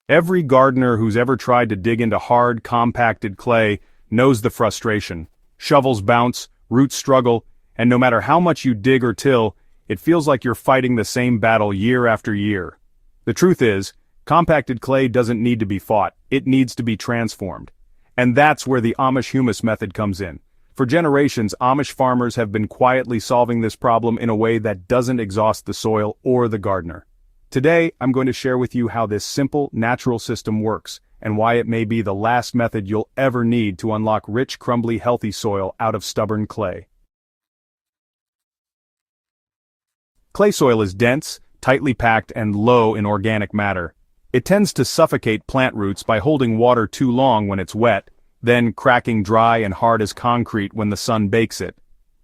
Every gardener who's ever tried to dig into hard, compacted clay knows the frustration. Shovels bounce, roots struggle, and no matter how much you dig or till, it feels like you're fighting the same battle year after year. The truth is, compacted clay doesn't need to be fought, it needs to be transformed. And that's where the Amish Humus method comes in. For generations, Amish farmers have been quietly solving this problem in a way that doesn't exhaust the soil or the gardener. Today, I'm going to share with you how this simple, natural system works, and why it may be the last method you'll ever need to unlock rich, crumbly, healthy soil out of stubborn clay. Clay soil is dense, tightly packed, and low in organic matter. It tends to suffocate plant roots by holding water too long when it's wet, then cracking dry and hard as concrete when the sun bakes it.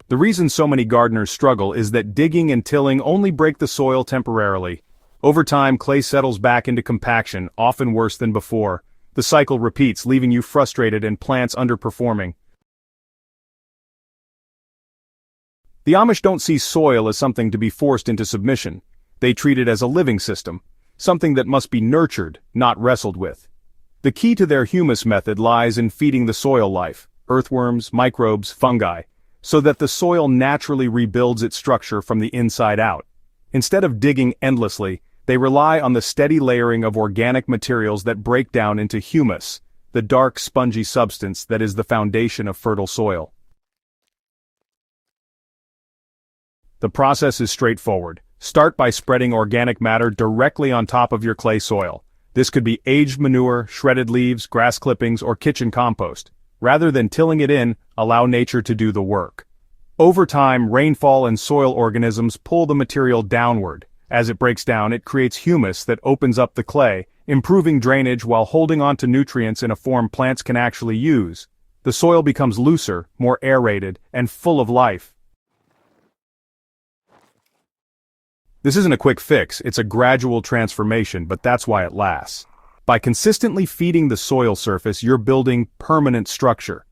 The reason so many gardeners struggle is that digging and tilling only break the soil temporarily. Over time, clay settles back into compaction, often worse than before. The cycle repeats, leaving you frustrated and plants underperforming. The Amish don't see soil as something to be forced into submission. They treat it as a living system, something that must be nurtured, not wrestled with. The key to their humus method lies in feeding the soil life, earthworms, microbes, fungi, so that the soil naturally rebuilds its structure from the inside out. Instead of digging endlessly, they rely on the steady layering of organic materials that break down into humus, the dark, spongy substance that is the foundation of fertile soil. The process is straightforward. Start by spreading organic matter directly on top of your clay soil. This could be aged manure, shredded leaves, grass clippings, or kitchen compost. Rather than tilling it in, allow nature to do the work. Over time, rainfall and soil organisms pull the material downward. As it breaks down, it creates humus that opens up the clay, improving drainage while holding on to nutrients in a form plants can actually use. The soil becomes looser, more aerated, and full of life. This isn't a quick fix, it's a gradual transformation, but that's why it lasts. By consistently feeding the soil surface, you're building permanent structure.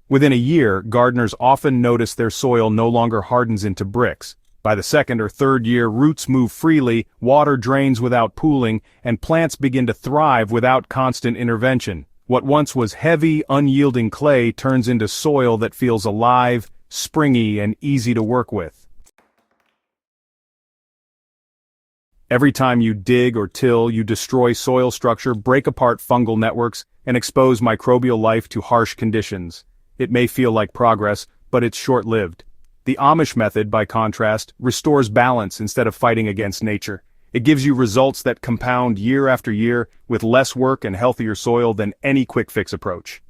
Within a year, gardeners often notice their soil no longer hardens into bricks. By the second or third year, roots move freely, water drains without pooling, and plants begin to thrive without constant intervention. What once was heavy, unyielding clay turns into soil that feels alive, springy, and easy to work with. Every time you dig or till, you destroy soil structure, break apart fungal networks, and expose microbial life to harsh conditions. It may feel like progress, but it's short-lived. The Amish method, by contrast, restores balance instead of fighting against nature. It gives you results that compound year after year with less work and healthier soil than any quick-fix approach.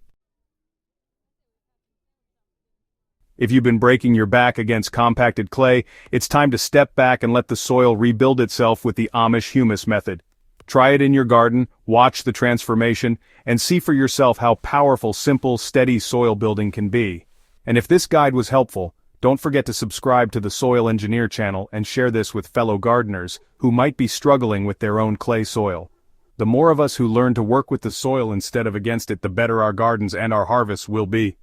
If you've been breaking your back against compacted clay, it's time to step back and let the soil rebuild itself with the Amish Humus method. Try it in your garden, watch the transformation, and see for yourself how powerful simple, steady soil building can be. And if this guide was helpful, don't forget to subscribe to the Soil Engineer channel and share this with fellow gardeners who might be struggling with their own clay soil. The more of us who learn to work with the soil instead of against it, the better our gardens and our harvests will be.